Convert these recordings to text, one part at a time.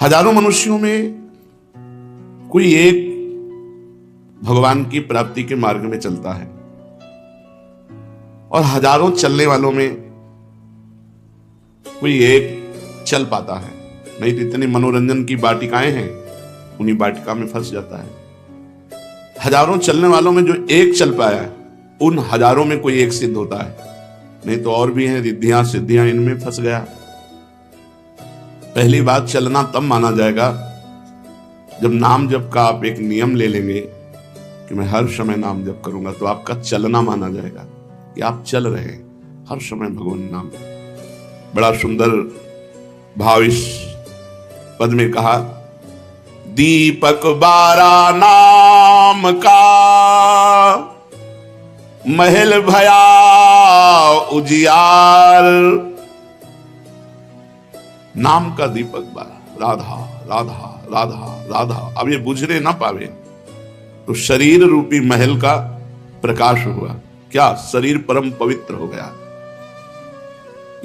हजारों मनुष्यों में कोई एक भगवान की प्राप्ति के मार्ग में चलता है और हजारों चलने वालों में कोई एक चल पाता है। नहीं तो इतनी मनोरंजन की वाटिकाएं हैं, उन्हीं वाटिका में फंस जाता है। हजारों चलने वालों में जो एक चल पाया है, उन हजारों में कोई एक सिद्ध होता है। नहीं तो और भी हैं रिद्धियां सिद्धियां, इनमें फंस गया। पहली बात, चलना तब माना जाएगा जब नाम जप का आप एक नियम ले लेंगे कि मैं हर समय नाम जप करूंगा, तो आपका चलना माना जाएगा कि आप चल रहे हैं हर समय भगवान नाम। बड़ा सुंदर भाव इस पद में कहा, दीपक बारा नाम का महल भया उजियार। नाम का दीपक बारा, राधा राधा राधा राधा। अब ये बुझने ना पावे तो शरीर रूपी महल का प्रकाश हुआ। क्या? शरीर परम पवित्र हो गया।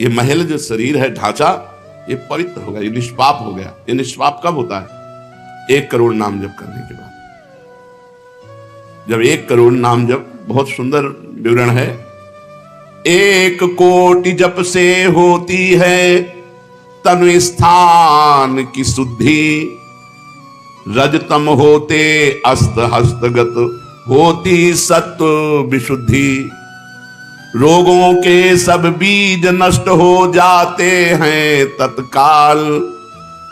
ये महल जो शरीर है, ढांचा, ये पवित्र हो गया, ये निष्पाप हो गया। ये निष्पाप कब होता है? 1 करोड़ नाम जप करने के बाद। जब 1 करोड़ नाम जप, बहुत सुंदर विवरण है, 1 कोटि जप से होती है तनु स्थान की शुद्धि। रजतम होते अस्त हस्तगत होती सत्व विशुद्धि। रोगों के सब बीज नष्ट हो जाते हैं तत्काल,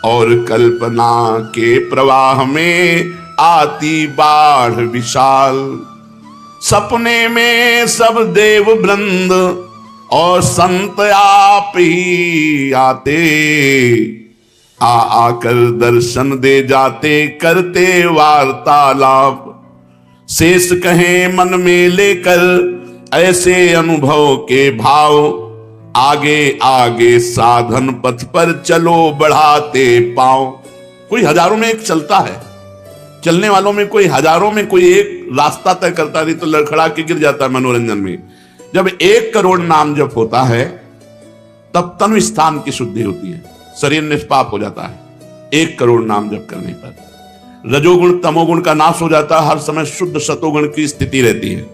और कल्पना के प्रवाह में आती बाढ़ विशाल। सपने में सब देव वृंद और संत आप ही आते, आकर दर्शन दे जाते करते वार्तालाप। शेष कहें मन में लेकर ऐसे अनुभव के भाव, आगे आगे साधन पथ पर चलो बढ़ाते पांव। कोई हजारों में एक चलता है, चलने वालों में कोई हजारों में कोई एक रास्ता तय करता, नहीं तो लड़खड़ा के गिर जाता है मनोरंजन में। जब 1 करोड़ नाम जप होता है तब तनु स्थान की शुद्धि होती है, शरीर निष्पाप हो जाता है 1 करोड़ नाम जप करने पर। रजोगुण तमोगुण का नाश हो जाता है, हर समय शुद्ध सतोगुण की स्थिति रहती है।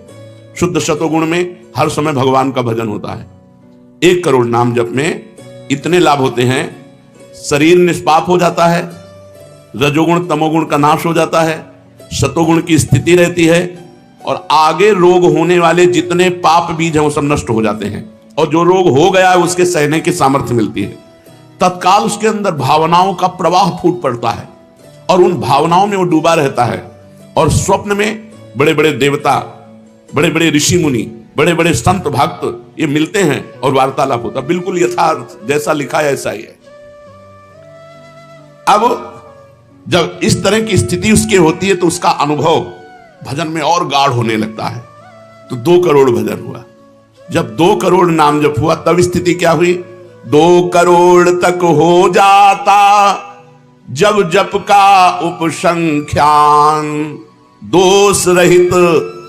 शुद्ध सतोगुण में हर समय भगवान का भजन होता है। 1 करोड़ नाम जप में इतने लाभ होते हैं, शरीर निष्पाप हो जाता है, रजोगुण तमोगुण का नाश हो जाता है, सतोगुण की स्थिति रहती है, और आगे रोग होने वाले जितने पाप बीज हैं वो सब नष्ट हो जाते हैं। और जो रोग हो गया है उसके सहने की सामर्थ्य मिलती है। तत्काल उसके अंदर भावनाओं का प्रवाह फूट पड़ता है और उन भावनाओं में वो डूबा रहता है। और स्वप्न में बड़े बड़े देवता, बड़े बड़े ऋषि मुनि, बड़े बड़े संत भक्त ये मिलते हैं और वार्तालाप होता, बिल्कुल यथार्थ जैसा लिखा है ऐसा ही है। अब जब इस तरह की स्थिति उसके होती है तो उसका अनुभव भजन में और गाढ़ होने लगता है। तो 2 करोड़ भजन हुआ। जब 2 करोड़ नाम जप हुआ तब स्थिति क्या हुई? 2 करोड़ तक हो जाता जब जप का उपसंख्यान, दोष रहित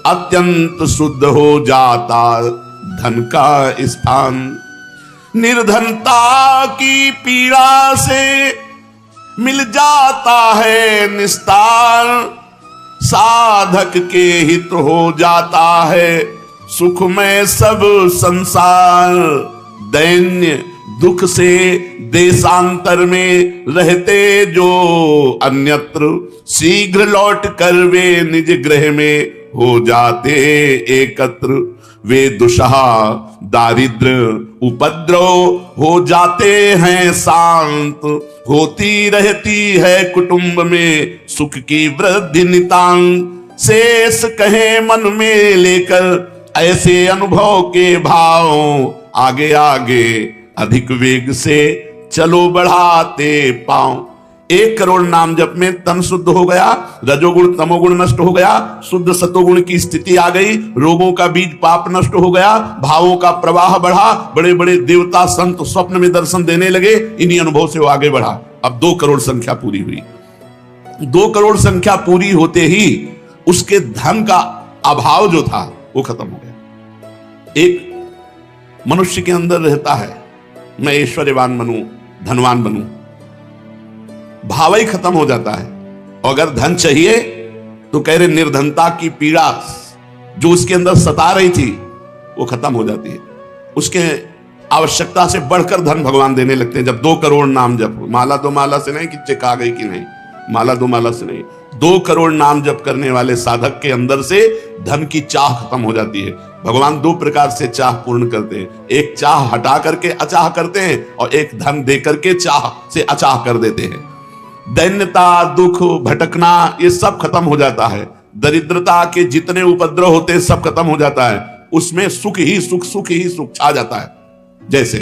अत्यंत शुद्ध हो जाता धन का स्थान। निर्धनता की पीड़ा से मिल जाता है निस्तार, साधक के हित हो जाता है सुख में सब संसार। दैन्य दुख से देशांतर में रहते जो अन्यत्र, शीघ्र लौट कर वे निज गृह में हो जाते एकत्र। वे दुषहा दारिद्र उपद्रव हो जाते हैं शांत, होती रहती है कुटुंब में सुख की वृद्धि नितांत। शेष कहे मन में लेकर ऐसे अनुभव के भाव, आगे आगे अधिक वेग से चलो बढ़ाते पांव। 1 करोड़ नाम जप में तन शुद्ध हो गया, रजोगुण तमोगुण नष्ट हो गया, शुद्ध सतोगुण की स्थिति आ गई, रोगों का बीज पाप नष्ट हो गया, भावों का प्रवाह बढ़ा, बड़े बड़े देवता संत स्वप्न में दर्शन देने लगे। इन्हीं अनुभव से वो आगे बढ़ा। अब 2 करोड़ संख्या पूरी हुई। 2 करोड़ संख्या पूरी होते ही उसके धन का अभाव जो था वो खत्म हो गया। एक मनुष्य के अंदर रहता है, मैं ऐश्वर्यवान बनूं, धनवान बनूं, भाव ही खत्म हो जाता है। और अगर धन चाहिए तो कह रहे निर्धनता की पीड़ा जो उसके अंदर सता रही थी वो खत्म हो जाती है। उसके आवश्यकता से बढ़कर धन भगवान देने लगते हैं। जब 2 करोड़ नाम जप, माला 2 माला से नहीं कि चेक आ गई कि नहीं, माला 2 माला से नहीं, 2 करोड़ नाम जप करने वाले साधक के अंदर से धन की चाह खत्म हो जाती है। भगवान 2 प्रकार से चाह पूर्ण करते हैं, एक चाह हटा करके अचाह करते हैं और एक धन दे करके चाह से अचाह कर देते हैं। दैन्यता, दुख, भटकना ये सब खत्म हो जाता है। दरिद्रता के जितने उपद्रव होते हैं सब खत्म हो जाता है। उसमें सुख ही सुख, सुख ही सुख छा जाता है। जैसे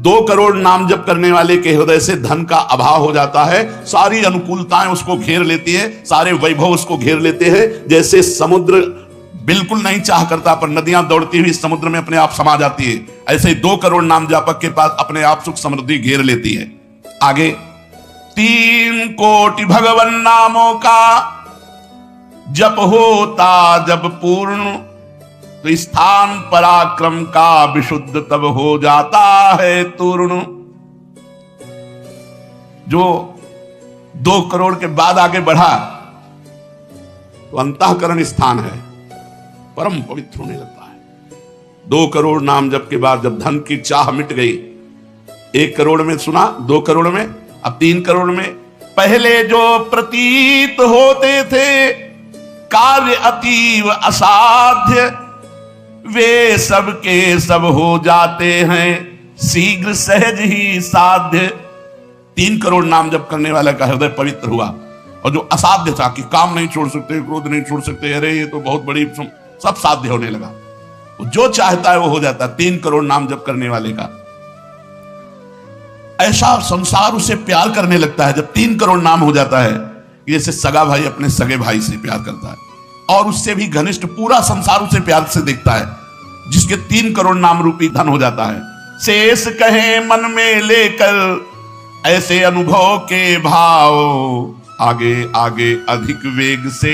2 करोड़ नाम जप करने वाले के हृदय से धन का अभाव हो जाता है, सारी अनुकूलताएं उसको घेर लेती है, सारे वैभव उसको घेर लेते हैं। जैसे समुद्र बिल्कुल नहीं चाह करता पर नदियां दौड़ती हुई समुद्र में अपने आप समा जाती है, ऐसे ही 2 करोड़ नाम जापक के पास अपने आप सुख समृद्धि घेर लेती है। आगे 3 कोटि भगवन नामों का जप होता जब पूर्ण, तो स्थान पराक्रम का विशुद्ध तब हो जाता है तूर्ण। जो 2 करोड़ के बाद आगे बढ़ा तो अंतःकरण स्थान है, परम पवित्र होने लगता है। 2 करोड़ नाम जप के बाद जब धन की चाह मिट गई, 1 करोड़ में सुना, 2 करोड़ में, अब 3 करोड़ में, पहले जो प्रतीत होते थे कार्य अतीव असाध्य, वे सब के सब हो जाते हैं शीघ्र सहज ही साध्य। 3 करोड़ नाम जप करने वाला का हृदय पवित्र हुआ, और जो असाध्य था कि काम नहीं छोड़ सकते, क्रोध नहीं छोड़ सकते, अरे ये तो बहुत बड़ी, सब साध्य होने लगा। जो चाहता है वो हो जाता है 3 करोड़ नाम जप करने वाले का। ऐसा संसार उसे प्यार करने लगता है जब 3 करोड़ नाम हो जाता है, जैसे सगा भाई अपने सगे भाई से प्यार करता है, और उससे भी घनिष्ठ पूरा संसार उसे प्यार से देखता है, जिसके 3 करोड़ नाम रूपी धन हो जाता है। शेष कहे मन में लेकर ऐसे अनुभव के भाव, आगे आगे अधिक वेग से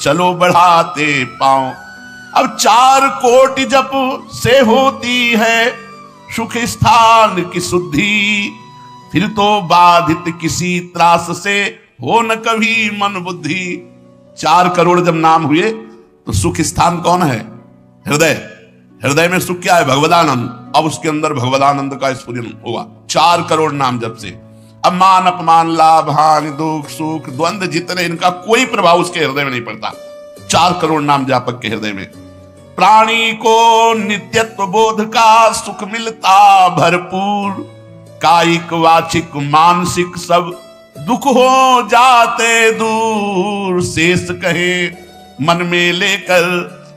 चलो बढ़ाते पाओ। अब 4 कोटि जप से होती है सुख स्थान की शुद्धि, फिर तो बाधित किसी त्रास से हो न कभी मन बुद्धि। 4 करोड़ जब नाम हुए तो सुख स्थान कौन है? हृदय। हृदय में सुख क्या है? भगवदानंद। अब उसके अंदर भगवदानंद का स्फुरन होगा 4 करोड़ नाम जब से। अब मान अपमान, लाभ हानि, दुख सुख, द्वंद्व जितने, इनका कोई प्रभाव उसके हृदय में नहीं पड़ता 4 करोड़ नाम जापक के हृदय में। प्राणी को नित्यत्व बोध का सुख मिलता भरपूर, कायिक वाचिक मानसिक सब दुख हो जाते दूर। शेष कहे मन में लेकर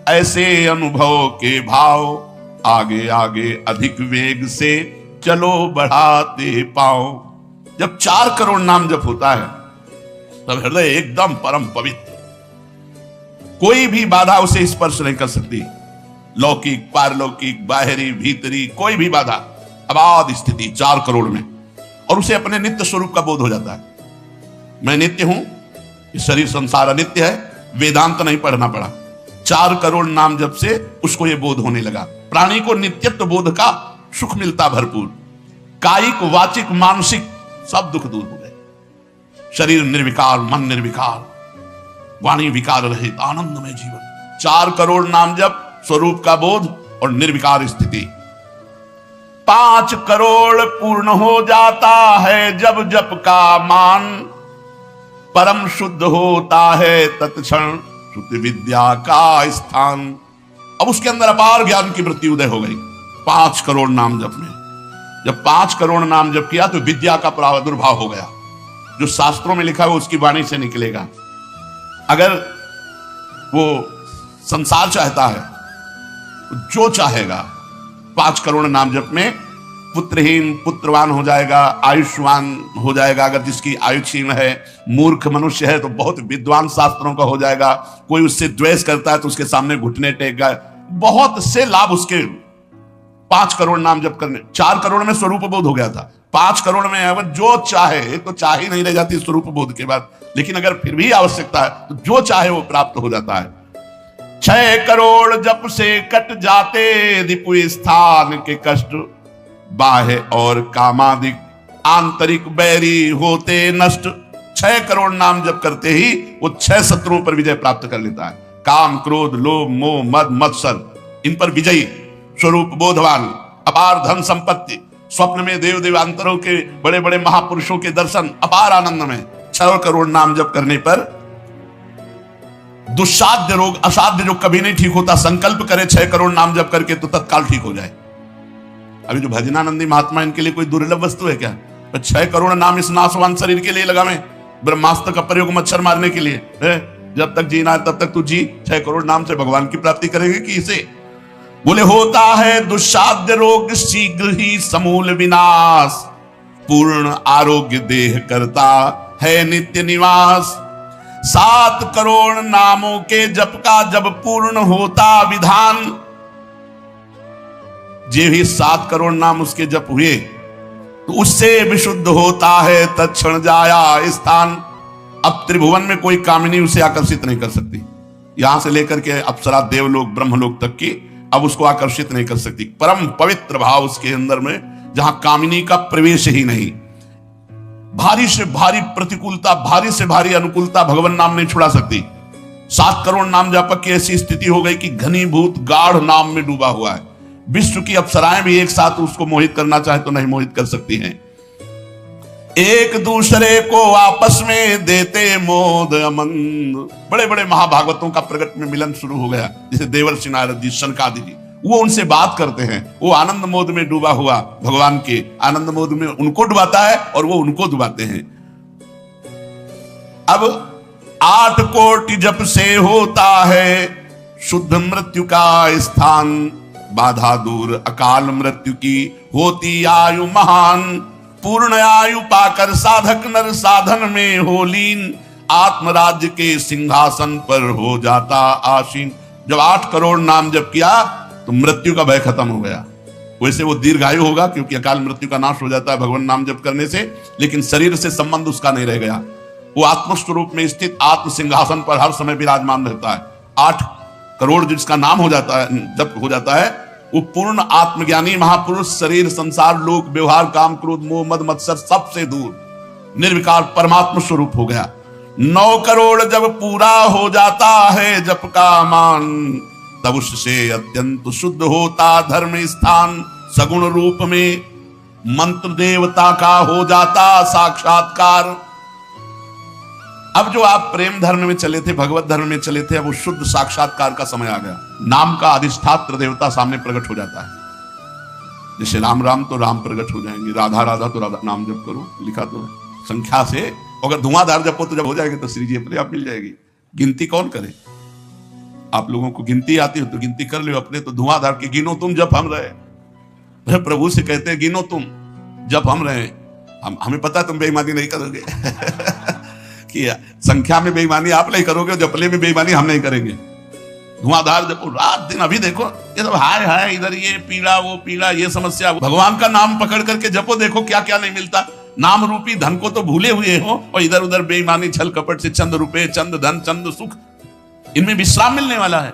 ऐसे अनुभव के भाव, आगे आगे अधिक वेग से चलो बढ़ाते पाओ। जब 4 करोड़ नाम जप होता है तब हृदय एकदम परम पवित्र, कोई भी बाधा उसे स्पर्श नहीं कर सकती। लौकिक, पारलौकिक, बाहरी, भीतरी, कोई भी बाधा, अबाध स्थिति 4 करोड़ में। और उसे अपने नित्य स्वरूप का बोध हो जाता है। मैं नित्य हूं, ये शरीर संसार अनित्य है, वेदांत नहीं पढ़ना पड़ा। 4 करोड़ नाम जप से उसको यह बोध होने लगा। प्राणी को नित्यत्व बोध का सुख मिलता भरपूर, कायिक वाचिक मानसिक सब दुख दूर हो गए। शरीर निर्विकार, मन निर्विकार, वाणी विकार रहित, आनंदमय जीवन। 4 करोड़ नाम जप, स्वरूप का बोध और निर्विकार स्थिति। 5 करोड़ पूर्ण हो जाता है जब जप का मान, परम शुद्ध होता है तत्क्षण श्रुति विद्या का स्थान। अब उसके अंदर अपार ज्ञान की वृत्ति उदय हो गई 5 करोड़ नाम जप में। जब 5 करोड़ नाम जप किया तो विद्या का प्रादुर्भाव हो गया। जो शास्त्रों में लिखा है वो उसकी वाणी से निकलेगा। अगर वो संसार चाहता है, जो चाहेगा, 5 करोड़ नाम जप में पुत्रहीन पुत्रवान हो जाएगा, आयुष्मान हो जाएगा। अगर जिसकी आयु क्षीण है, मूर्ख मनुष्य है तो बहुत विद्वान शास्त्रों का हो जाएगा। कोई उससे द्वेष करता है तो उसके सामने घुटने टेकेगा। बहुत से लाभ उसके 5 करोड़ नाम जप करने। 4 करोड़ में स्वरूप बोध हो गया था, 5 करोड़ में अगर जो चाहे तो चाह ही नहीं रह जाती स्वरूप बोध के बाद। लेकिन अगर फिर भी आवश्यकता है तो जो चाहे वो प्राप्त हो जाता है। 6 करोड़ जप से कट जाते रिपु स्थान के कष्ट, बाह्य और कामादिक आंतरिक बैरी होते नष्ट। 6 करोड़ नाम जप करते ही वो 6 शत्रुओं पर विजय प्राप्त कर लेता है। काम, क्रोध, लोभ, मोह, मद, मत्सर, इन पर विजयी स्वरूप बोधवान, अपार धन संपत्ति, स्वप्न में देव देवांतरों के बड़े बड़े महापुरुषों के दर्शन, अपार आनंद में। 6 करोड़ नाम जप करने पर दुस्साध्य रोग, असाध्य जो कभी नहीं ठीक होता, संकल्प करे 6 करोड़ नाम जप करके तो तत्काल ठीक हो जाए। अभी जो भजनानंदी महात्मा, इनके लिए कोई दुर्लभ वस्तु है क्या? तो 6 करोड़ नाम इस नाशवान शरीर के लिए लगावे, ब्रह्मास्त्र का प्रयोग मच्छर मारने के लिए है। जब तक जीना है तब तक तू जी, 6 करोड़ नाम से भगवान की प्राप्ति करेंगे कि इसे? बोले होता है दुस्साध्य रोग शीघ्र ही समूल विनाश, पूर्ण आरोग्य देह करता है नित्य निवास। 7 करोड़ नामों के जप का जब पूर्ण होता विधान, जे भी 7 करोड़ नाम उसके जप हुए तो उससे विशुद्ध होता है तत्क्षण जाया स्थान। अब त्रिभुवन में कोई कामिनी उसे आकर्षित नहीं कर सकती, यहां से लेकर के अप्सरा, देवलोक, ब्रह्मलोक तक की अब उसको आकर्षित नहीं कर सकती। परम पवित्र भाव उसके अंदर में, जहां कामिनी का प्रवेश ही नहीं। भारी से भारी प्रतिकूलता, भारी से भारी अनुकूलता भगवान नाम नहीं छुड़ा सकती। 7 करोड़ नाम जापक की ऐसी स्थिति हो गई कि घनीभूत गाढ़ नाम में डूबा हुआ है। विश्व की अप्सराएं भी एक साथ उसको मोहित करना चाहे तो नहीं मोहित कर सकती हैं। एक दूसरे को आपस में देते मोद अमंद। बड़े बड़े महाभागवतों का प्रगट में मिलन शुरू हो गया, जैसे देवर्षि नारद जी, शनकादि जी, वो उनसे बात करते हैं। वो आनंद मोद में डूबा हुआ भगवान के आनंद मोद में उनको डुबाता है और वो उनको डुबाते हैं। अब 8 कोटि जप से होता है शुद्ध मृत्यु का स्थान, बाधा दूर अकाल मृत्यु की होती आयु महान। पूर्ण आयु पाकर साधक नर साधन में हो लीन, आत्मराज्य के सिंहासन पर हो जाता आसीन। जब 8 करोड़ नाम जप किया तो मृत्यु का भय खत्म हो गया। वैसे वो दीर्घायु होगा क्योंकि अकाल मृत्यु का नाश हो जाता है भगवान नाम जप करने से, लेकिन शरीर से संबंध उसका नहीं रह गया। वो आत्मस्वरूप में स्थित आत्म सिंहासन पर हर समय विराजमान रहता है। 8 करोड़ जिसका नाम हो जाता है, जब हो जाता है, वो पूर्ण आत्मज्ञानी महापुरुष, शरीर, संसार, लोक, व्यवहार, काम, क्रोध, मोह, मद, मत्सर सबसे दूर निर्विकार परमात्मा स्वरूप हो गया। 9 करोड़ जब पूरा हो जाता है जप का मान, तब उससे अत्यंत शुद्ध होता धर्म स्थान। सगुण रूप में मंत्र देवता का हो जाता साक्षात्कार। अब जो आप प्रेम धर्म में चले थे, भगवत धर्म में चले थे, अब वो शुद्ध साक्षात्कार का समय आ गया। नाम का अधिष्ठात्र देवता सामने प्रकट हो जाता है। जैसे राम राम तो राम प्रकट हो जाएंगे, राधा राधा तो राधा। नाम जप करो, लिखा तो संख्या से, अगर धुआंधार जपो तो जब हो जाएगी तो श्री जी अपने आप मिल जाएगी। गिनती कौन करे? आप लोगों को गिनती आती हो तो गिनती कर लो अपने, तो धुआंधार की गिनो तुम जप हम रहे। प्रभु से कहते हैं गिनो तुम जप हम रहे। हमें पता है तुम बेईमानी नहीं करोगे कि संख्या में बेईमानी आप नहीं करोगे, जपले में बेईमानी हम नहीं करेंगे। धुआंधार जपो रात दिन। अभी देखो ये सब हाय हाय, इधर ये पीड़ा वो पीड़ा, ये समस्या। भगवान का नाम पकड़ करके जपो, देखो क्या क्या नहीं मिलता। नाम रूपी धन को तो भूले हुए हो और इधर उधर बेईमानी छल कपट से चंद रुपए, चंद धन, चंद सुख, इनमें विश्राम मिलने वाला है।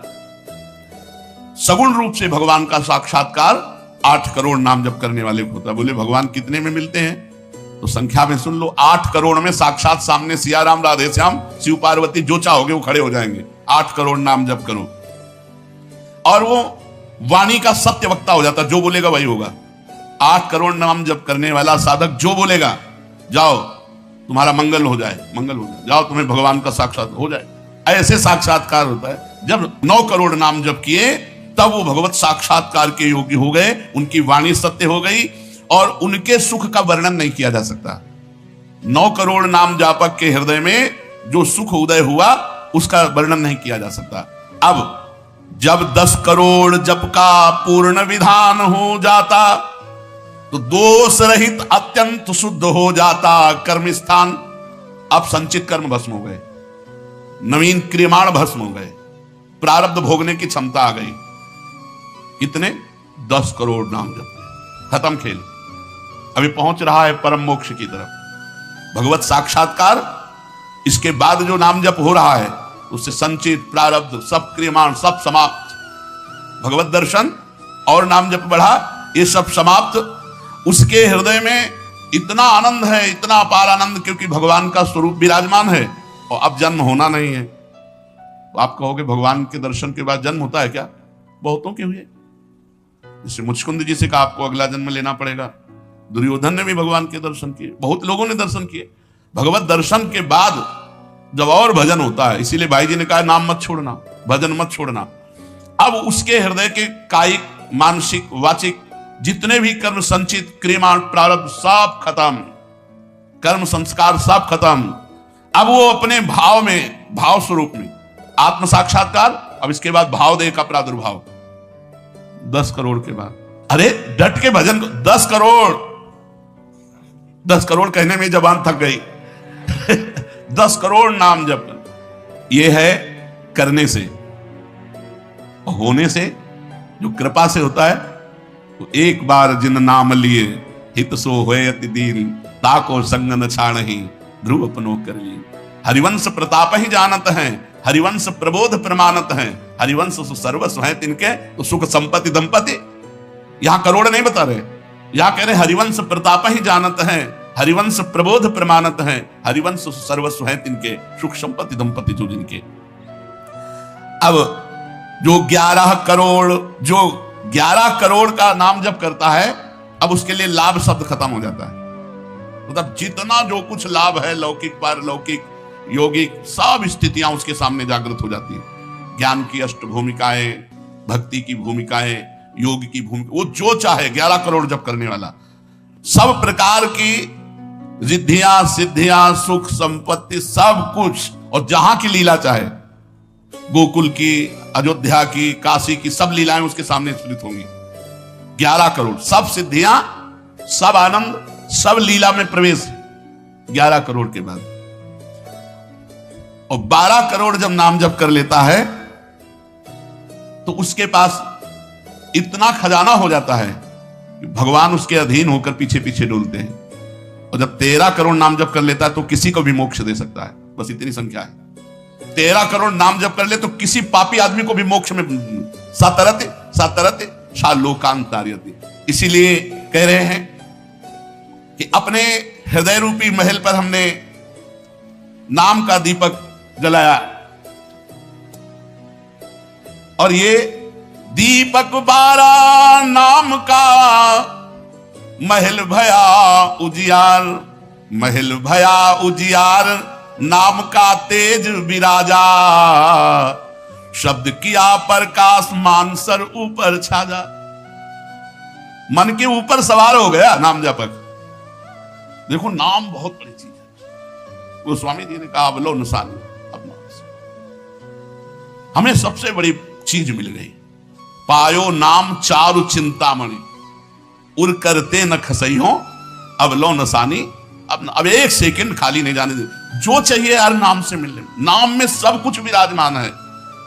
सगुण रूप से भगवान का साक्षात्कार 8 करोड़ नाम जप करने वाले को होता है। बोले भगवान कितने में मिलते हैं? तो संख्या में सुन लो, 8 करोड़ में साक्षात सामने सिया राम, राधे श्याम, शिव पार्वती, जो चाहोगे वो खड़े हो जाएंगे। 8 करोड़ नाम जप करो और वो वाणी का सत्य वक्ता हो जाता, जो बोलेगा वही होगा। 8 करोड़ नाम जप करने वाला साधक जो बोलेगा, जाओ तुम्हारा मंगल हो जाए, मंगल हो जाए, जाओ तुम्हें भगवान का साक्षात हो जाए, ऐसे साक्षात्कार होता है। जब 9 करोड़ नाम जप किए तब वो भगवत साक्षात्कार के योग्य हो गए, उनकी वाणी सत्य हो गई और उनके सुख का वर्णन नहीं किया जा सकता। 9 करोड़ नाम जापक के हृदय में जो सुख उदय हुआ उसका वर्णन नहीं किया जा सकता। अब जब 10 करोड़ जप का पूर्ण विधान हो जाता तो दोष रहित अत्यंत शुद्ध हो जाता कर्म स्थान। अब संचित कर्म भस्म हो गए, नवीन क्रियमाण भस्म हो गए, प्रारब्ध भोगने की क्षमता आ गई। कितने? 10 करोड़ नाम जप, खत्म खेल। अभी पहुंच रहा है परम मोक्ष की तरफ भगवत साक्षात्कार। इसके बाद जो नाम जप हो रहा है उससे संचित प्रारब्ध सब क्रियमाण सब समाप्त। भगवत दर्शन और नाम जप बढ़ा, ये सब समाप्त। उसके हृदय में इतना आनंद है, इतना अपार आनंद, क्योंकि भगवान का स्वरूप विराजमान है और अब जन्म होना नहीं है। तो आप कहोगे भगवान के दर्शन के बाद जन्म होता है क्या? बहुतों के हुए। जैसे मुचकुंद जी से कहा आपको अगला जन्म लेना पड़ेगा। दुर्योधन ने भी भगवान के दर्शन किए, बहुत लोगों ने दर्शन किए। भगवत दर्शन के बाद जब और भजन होता है, इसीलिए भाई जी ने कहा नाम मत छोड़ना, भजन मत छोड़ना। अब उसके हृदय के कायिक, मानसिक, वाचिक जितने भी कर्म संचित, क्रिया, प्रारब्ध सब खत्म, कर्म संस्कार सब खत्म। अब वो अपने भाव में, भाव स्वरूप में आत्म साक्षात्कार। अब इसके बाद भाव देह का प्रादुर्भाव 10 करोड़ के बाद। अरे डट के भजन को 10 करोड़, 10 करोड़ कहने में जबान थक गई 10 करोड़ नाम जप। ये है करने से, होने से जो कृपा से होता है। तो एक बार जिन नाम लिए हित सो होए अति दीन, ताको संग न छाड़हि ध्रुव अपनो कर ली। हरिवंश प्रताप ही जानत हैं, हरिवंश प्रबोध प्रमाणत हैं, हरिवंश सर्वस्व है तिनके तो सुख संपत्ति दंपति। यहां करोड़ नहीं बता रहे, यहां कह रहे हरिवंश प्रताप ही जानत हैं, हरिवंश प्रबोध प्रमाणत हैं, हरिवंश सर्वस्व है तिनके सुख संपत्ति दंपति जो जिनके। अब जो 11 करोड़, जो 11 करोड़ का नाम जब करता है, अब उसके लिए लाभ शब्द खत्म हो जाता है। मतलब जितना जो कुछ लाभ है, लौकिक, पारलौकिक, योगिक, सब स्थितियां उसके सामने जागृत हो जाती है। ज्ञान की अष्ट भूमिकाएं, भक्ति की भूमिकाएं, योग की भूमिका, वो जो चाहे 11 करोड़ जब करने वाला, सब प्रकार की रिद्धियां, सिद्धियां, सुख संपत्ति, सब कुछ, और जहां की लीला चाहे, गोकुल की, अयोध्या की, काशी की, सब लीलाएं उसके सामने स्फुरित होंगी। 11 करोड़, सब सिद्धियां, सब आनंद, सब लीला में प्रवेश 11 करोड़ के बाद। और 12 करोड़ जब नाम जप कर लेता है तो उसके पास इतना खजाना हो जाता है कि भगवान उसके अधीन होकर पीछे पीछे डोलते हैं। और जब 13 करोड़ नाम जप कर लेता है तो किसी को भी मोक्ष दे सकता है। बस इतनी संख्या है। 13 करोड़ नाम जप कर ले तो किसी पापी आदमी को भी मोक्ष में सातरते सातरते शालोकांतार्यते। इसीलिए कह रहे हैं कि अपने हृदय रूपी महल पर हमने नाम का दीपक जलाया, और ये दीपक 12 नाम का महल भया उजियार, महल भया उजियार, नाम का तेज विराजा, शब्द किया प्रकाश मान सर ऊपर छाजा। मन के ऊपर सवार हो गया नाम जपक। देखो नाम बहुत बड़ी चीज है। वो स्वामी जी ने कहा अवलो निशानी अपना, हमें सबसे बड़ी चीज मिल गई। पायो नाम चारु चिंतामणि, उर करते न खसई हो अवलो नसानी। अब एक सेकंड खाली नहीं जाने दे। जो चाहिए यार नाम से मिलने, नाम में सब कुछ विराजमान है।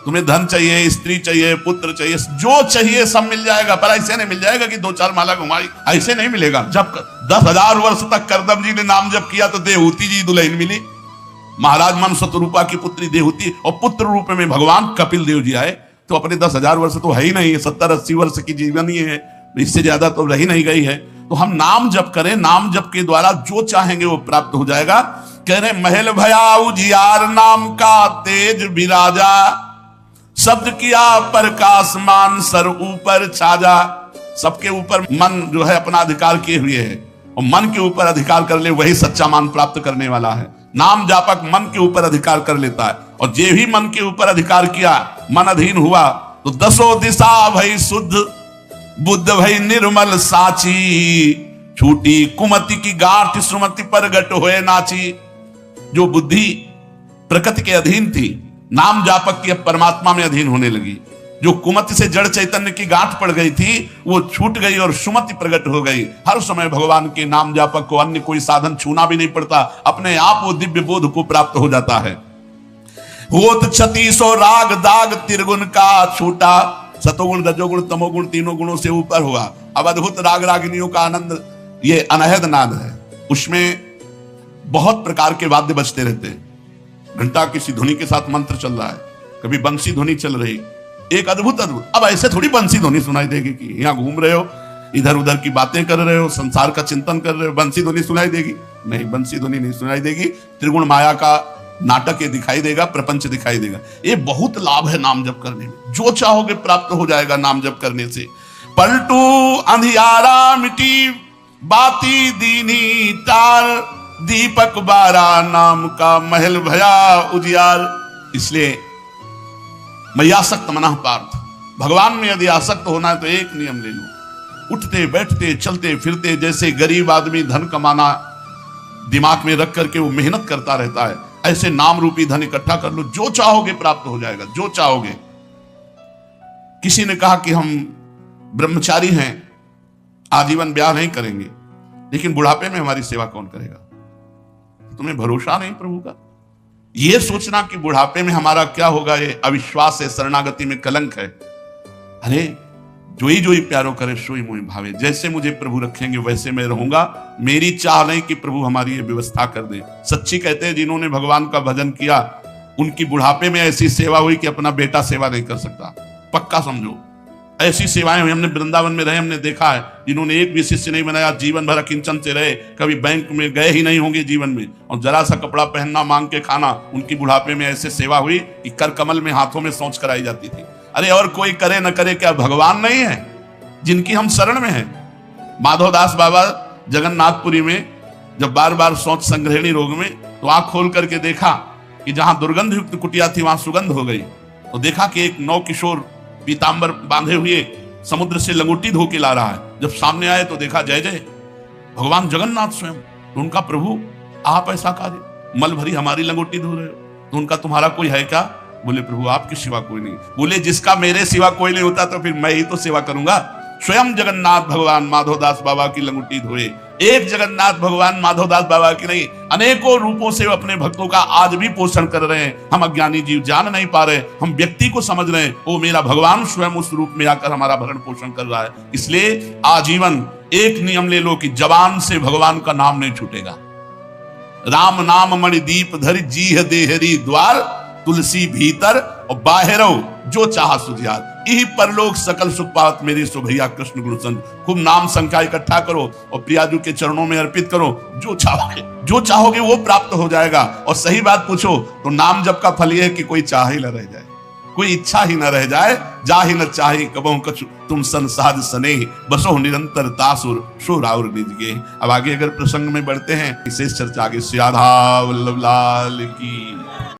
तुम्हें धन चाहिए, स्त्री चाहिए, पुत्र चाहिए, जो चाहिए सब मिल जाएगा। पर ऐसे नहीं मिल जाएगा कि 2-4 माला घुमाई, ऐसे नहीं मिलेगा। जब 10,000 वर्ष तक करदम जी ने नाम जप किया तो देवहूति जी दुल्हन मिली, महाराज मन शतरूपा की पुत्री देवहूति, और पुत्र रूप में भगवान कपिल देव जी आए। तो अपने 10,000 वर्ष तो है ही नहीं, 70-80 वर्ष की जीवन ही है, इससे ज्यादा तो रही नहीं गई है। तो हम नाम जप करें, नाम जप के द्वारा जो चाहेंगे वो प्राप्त हो जाएगा। कह रहे महल भया उजियार, नाम का तेज विराजा, शब्द किया प्रकाश मान सर ऊपर छाजा। सबके ऊपर मन जो है अपना अधिकार किए हुए है, और मन के ऊपर अधिकार कर ले वही सच्चा मान प्राप्त करने वाला है। नाम जापक मन के ऊपर अधिकार कर लेता है, और जे भी मन के ऊपर अधिकार किया, मन अधीन हुआ, तो 10 दिशा भई शुद्ध, बुद्ध भई निर्मल साची, छूटी कुमति की गांठ सुमति प्रगट होए नाची। जो बुद्धि प्रकृति के अधीन थी, नाम जापक की अब परमात्मा में अधीन होने लगी। जो कुमति से जड़ चैतन्य की गांठ पड़ गई थी वो छूट गई और सुमति प्रकट हो गई। हर समय भगवान के नाम जापक को अन्य कोई साधन छूना भी नहीं पड़ता, अपने आप वो दिव्य बोध को प्राप्त हो जाता है। होत 3600 राग दाग त्रिगुण का छूटा, सतोगुण रजोगुण तमोगुण तीनों गुणों से ऊपर हुआ। अब अद्भुत राग रागिनियों का आनंद, ये अनहद नाद है। उसमें बहुत प्रकार के वाद्य बजते रहते हैं। घंटा किसी ध्वनि के साथ मंत्र चल रहा है, कभी बंसी ध्वनि चल रही, एक अद्भुत। अब ऐसे थोड़ी बंसी ध्वनि सुनाई देगी कि यहां घूम रहे हो, इधर उधर की बातें कर रहे हो, संसार का चिंतन कर रहे हो, बंसी ध्वनि सुनाई देगी? नहीं, बंसी ध्वनि नहीं सुनाई देगी। त्रिगुण माया का नाटक ये दिखाई देगा, प्रपंच दिखाई देगा। ये बहुत लाभ है नाम जप करने में, जो चाहोगे प्राप्त हो जाएगा नाम जप करने से। पलटू अंधियारा मिटी बाती दीनी तार, दीपक बारा नाम का महल भया उजियार। इसलिए मय्यासक्त मनः पार्थ, भगवान में यदि आसक्त होना है तो एक नियम ले लो, उठते बैठते चलते फिरते जैसे गरीब आदमी धन कमाना दिमाग में रख करके वो मेहनत करता रहता है, ऐसे नाम रूपी धन इकट्ठा कर लो, जो चाहोगे प्राप्त हो जाएगा, जो चाहोगे। किसी ने कहा कि हम ब्रह्मचारी हैं, आजीवन ब्याह नहीं करेंगे, लेकिन बुढ़ापे में हमारी सेवा कौन करेगा? तुम्हें भरोसा नहीं प्रभु का? यह सोचना कि बुढ़ापे में हमारा क्या होगा, ये अविश्वास है, शरणागति में कलंक है। अरे जोई प्यारो करे सोई मोहि भावे, जैसे मुझे प्रभु रखेंगे वैसे मैं रहूंगा। मेरी चाह नहीं कि प्रभु हमारी ये व्यवस्था कर दे। सच्ची कहते हैं जिन्होंने भगवान का भजन किया उनकी बुढ़ापे में ऐसी सेवा हुई कि अपना बेटा सेवा नहीं कर सकता। पक्का समझो, ऐसी सेवाएं हुई। हमने वृंदावन में रहे, हमने देखा है जिन्होंने एक भी शिष्य नहीं बनाया, जीवन भर अकिंचन से रहे, कभी बैंक में गए ही नहीं होंगे जीवन में, और जरा सा कपड़ा पहनना मांग के खाना, उनकी बुढ़ापे में ऐसे सेवा हुई कि कर कमल में हाथों में सोच कराई जाती थी। अरे और कोई करे न करे, क्या भगवान नहीं है जिनकी हम शरण में हैं? माधवदास बाबा जगन्नाथपुरी में जब बार बार सोच संग्रहणी रोग में, तो आंख खोल करके देखा कि जहां दुर्गंध युक्त कुटिया थी वहां सुगंध हो गई। तो देखा कि एक नौ किशोर पीतांबर बांधे हुए समुद्र से लंगोटी धो के ला रहा है। जब सामने आए तो देखा जय जय भगवान जगन्नाथ स्वयं। तो उनका प्रभु आप ऐसा कार्य, मल भरी हमारी लंगोटी धो रहे हो, तो उनका तुम्हारा कोई है क्या? बोले प्रभु आपकी सिवा कोई नहीं। बोले जिसका मेरे सिवा कोई नहीं होता तो फिर मैं ही तो सेवा करूंगा। स्वयं जगन्नाथ भगवान माधवदास बाबा की लंगोटी धोए। एक जगन्नाथ भगवान माधवदास बाबा की नहीं, अनेकों रूपों से अपने भक्तों का आज भी पोषण कर रहे हैं। हम अज्ञानी जीव जान नहीं पा रहे, हम व्यक्ति को समझ रहे हैं वो मेरा भगवान स्वयं उस रूप में आकर हमारा भरण पोषण कर रहा है। इसलिए आजीवन एक नियम ले लो कि जबान से भगवान का नाम नहीं छूटेगा। राम नाम मणि दीप धरि जीह देहरी द्वार, तुलसी भीतर और बाहरो जो चाह सुधियार। यही परलोक सकल सुख पावत मेरी सो भैया कृष्ण गुरु संग। खूब नाम संख्या इकट्ठा करो और प्रियाजू के चरणों में अर्पित करो। जो चाहोगे वो प्राप्त हो जाएगा। और सही बात पूछो तो नाम जप का फल यह है कि कोई चाह ही न रह जाए, कोई इच्छा ही न रह जाए। जा ही न चाहे कबहु कछु तुम संसाद सने, बसो निरंतर तासुर सो राउर निज गे। अब आगे अगर प्रसंग में बढ़ते हैं, विशेष चर्चा आगे। श्री राधा वल्लभ लाल की।